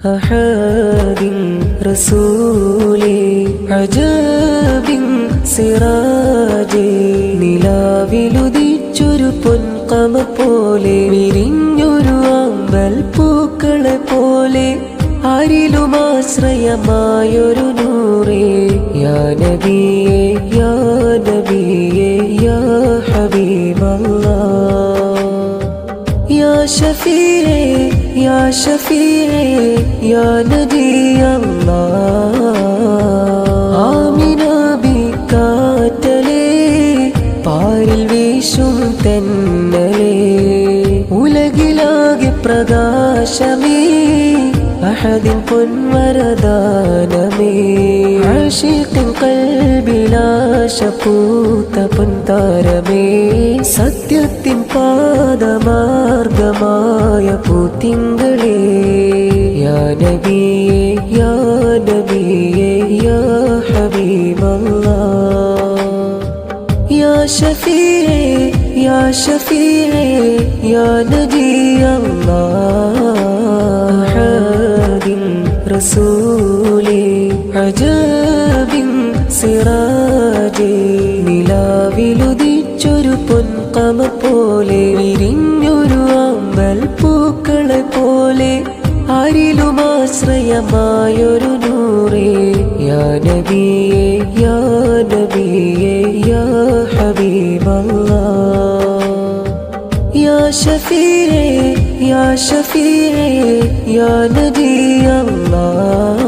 അഹാദിൻ റസൂലേ അജബിൻ സിറാജേ നിലാവിലുദിച്ചൊരു പൊൻകമർ പോലെ വിരിഞ്ഞൊരു ആമ്പൽ പൂക്കളെ പോലെ ആരിലും ആശ്രയമായൊരു നൂറേ യാ നബിയേ യാ നബിയേ യാ ഹബീബല്ലാഹ് യാ ഷഫീഅേ യാ ഷഫീഅേ യാ നബിയല്ലാഹ് ആമിന ബിക്കാറ്റലേ പാരിൽ വീശും തെന്നലേ ഉലകിലാകെ പ്രകാശമേ അഹദിൻ പൊൻവരദാനമേ ആശിഖിൻ കൽബിലാശ പൂത്ത പൊൻതാരമേ സത്യത്തിൻ പാദമാർഗമായ പൂത്തിങ്കളേ യാ നബിയേ യാ നബിയേ യാ ഹബീബല്ലാഹ് യാ ഷഫീഅേ യാ ഷഫീഅേ യാ നബിയല്ലാഹ് റസൂലേ അജബിൻ സിറാജേ നിലാവിലുദിച്ചൊരു പൊൻകമർ പോലെ വിരിഞ്ഞൊരു ആമ്പൽ പൂക്കളെ പോലെ ആരിലും ആശ്രയമായൊരു നൂറേ യാ നബിയേ യാ നബിയേ യാ ഹബീബല്ലാഹ് യാ ഷഫീഅേ യാ ഷഫീഅേ യാ നബിയല്ലാഹ്